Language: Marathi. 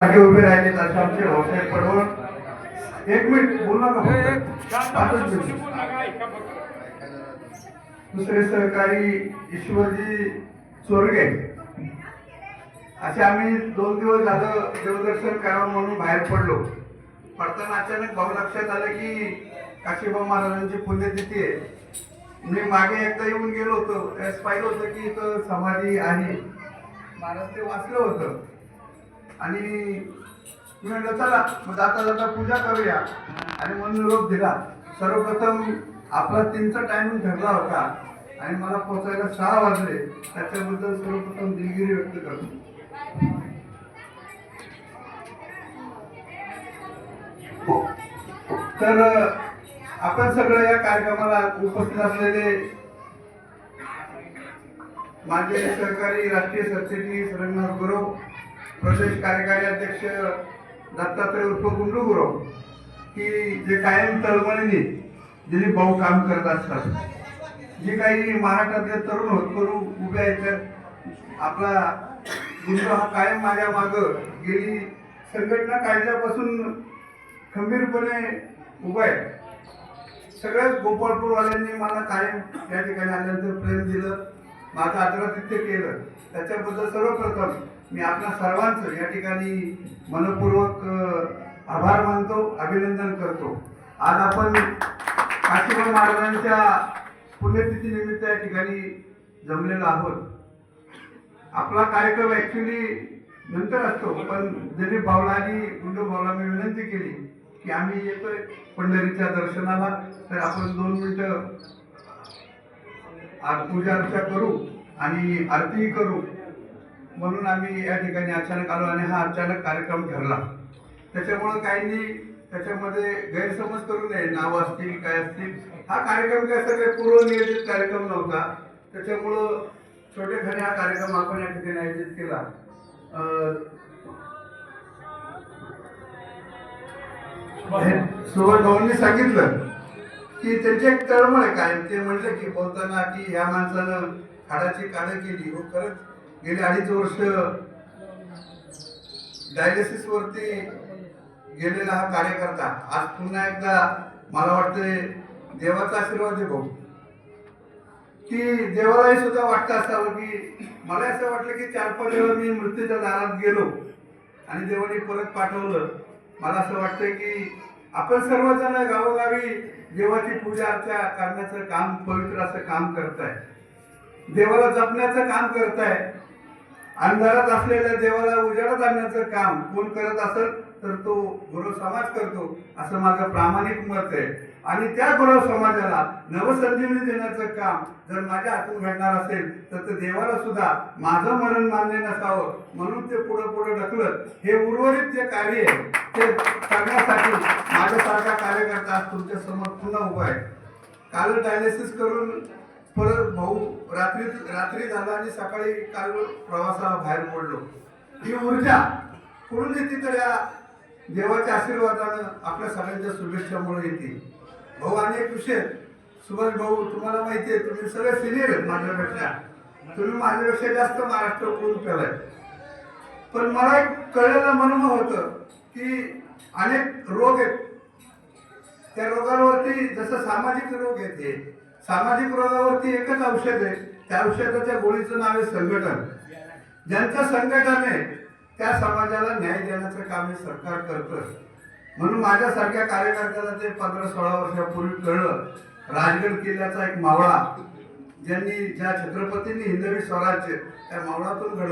आगे उभे राहिले तसे आमचे भाऊसाहेब पडवळ एक मिनिट बोल नका पाचच मिनिट दुसरे सहकारी ईश्वरजी चोरगे असे आम्ही 2 दिवस झालं देवदर्शन करावं म्हणून बाहेर पडलो. पडताना अचानक भाऊ लक्षात आलं की काशीबाबा महाराजांची पुण्यतिथी आहे. मी मागे एकदा येऊन गेलो होतो, त्यास पाहिलं होतं की इथं समाधी आहे. महाराज ते वाचलं होतं आणि मी म्हटलं चला मग जाता जाता पूजा करूया आणि म्हणून निरोप दिला. सर्वप्रथम आपला 3चा टायमिंग ठरला होता आणि मला पोहोचायला 6 वाजले. त्याच्याबद्दल सर्वप्रथम दिलगिरी व्यक्त करतो. तर आपण सगळं या कार्यक्रमाला उपस्थित असलेले माझे सहकारी राष्ट्रीय सरचिटणीस रंगनाथ गुरव, प्रदेश कार्यकारी अध्यक्ष दत्तात्रय उर्फ गुंडू गुरव, की जे कायम तळमळीने दिलीप भाऊ काम करत असतात. जे काही महाराष्ट्रातले तरुण होतकरू उभे आहेत, आपला गुंडू हा कायम माझ्या मागं गेली संघटना काढल्यापासून खंबीरपणे उभा आहे. सगळ्याच गोपाळपूरवाल्यांनी मला कायम या ठिकाणी आल्यानंतर प्रेम दिलं, माझं आदरातिथ्य केलं. त्याच्याबद्दल सर्वप्रथम मी आपल्या सर्वांचं या ठिकाणी मनपूर्वक आभार मानतो, अभिनंदन करतो. आज आपण काशीबाबा महाराजांच्या पुण्यतिथी निमित्त या ठिकाणी जमलेलो आहोत. आपला कार्यक्रम ऍक्च्युली नंतर असतो, पण दिलीप भाऊला आणि गुंडू भाऊला मी विनंती केली की आम्ही येतोय पंढरीच्या दर्शनाला, तर आपण 2 मिनिटं पूजा अर्चा करू आणि आरती करू. म्हणून आम्ही या ठिकाणी अचानक आलो आणि हा अचानक कार्यक्रम ठरला. त्याच्यामुळं काहींनी त्याच्यामध्ये गैरसमज करू नये, नाव असतील काय असतील. हा कार्यक्रम काय सगळे पूर्वनियोजित कार्यक्रम नव्हता. त्याच्यामुळं छोटेखानी हा कार्यक्रम आपण या ठिकाणी आयोजित केला. सुभाष भाऊंनी सांगितलं की त्यांची एक तळमळ आहे काय. ते म्हणले की बोलताना की ह्या माणसानं हाडाची काढ केली. हो, खरंच गेली 2.5 वर्ष डायलिसिस वरती गेलेला हा कार्यकर्ता आज पुन्हा एकदा मला वाटतंय देवाचा आशीर्वाद आहे भाऊ, की देवालाही सुद्धा वाटतं असावं की मला असं वाटलं की 4-5 वेळा मी मृत्यूच्या दारात गेलो आणि देवाने परत पाठवलं. मला असं वाटतं की आपण सर्वजण गावोगावी देवाची पूजा अर्चा करण्याचं काम, पवित्र असं काम करताय, देवाला जपण्याचं काम करताय. अंधारात असलेल्या देवाला उजेडात आणण्याचं काम कोण करत असेल तर तो गुरव समाज करतो, असं माझं प्रामाणिक मत आहे. आणि त्या गुरव समाजाला नवसंजीवनी देण्याचं काम जर माझ्या हातून घडणार असेल तर ते देवाला सुद्धा माझं मरण मान्य नसावं म्हणून ते पुढे ढकलत हे उर्वरित जे कार्य आहे ते करण्यासाठी माझ्यासारखा कार्यकर्ता आज तुमच्या समोर पुन्हा उभा आहे. काल डायलिसिस करून परत भाऊ रात्री झाला आणि सकाळी काल प्रवासाला बाहेर पडलो. ही ऊर्जा कुठून येते तर या देवाच्या आशीर्वादानं आपल्या सगळ्यांच्या शुभेच्छामुळे येते. भाऊ अनेक विषय, सुभाष भाऊ तुम्हाला माहिती आहे, तुम्ही सगळे सिनियर आहेत माझ्यापेक्षा, तुम्ही माझ्यापेक्षा जास्त महाराष्ट्र करून केलाय. पण मला एक कळलेलं म्हणून होतं की अनेक रोग आहेत, त्या रोगावरती जसं सामाजिक रोग येते, सामाजिक रोगावरती एकच औषध आहे, त्या औषधाच्या गोळीचं नाव आहे संघटन. ज्यांचं संघटन आहे त्या समाजाला न्याय देण्याचं काम हे सरकार करतं. म्हणून माझ्यासारख्या कार्यकर्त्याला ते 15-16 वर्षापूर्वी कळलं. राजगड किल्ल्याचा एक मावळा ज्या छत्रपतींनी हिंदवी स्वराज्य त्या मावळातून घडवलं.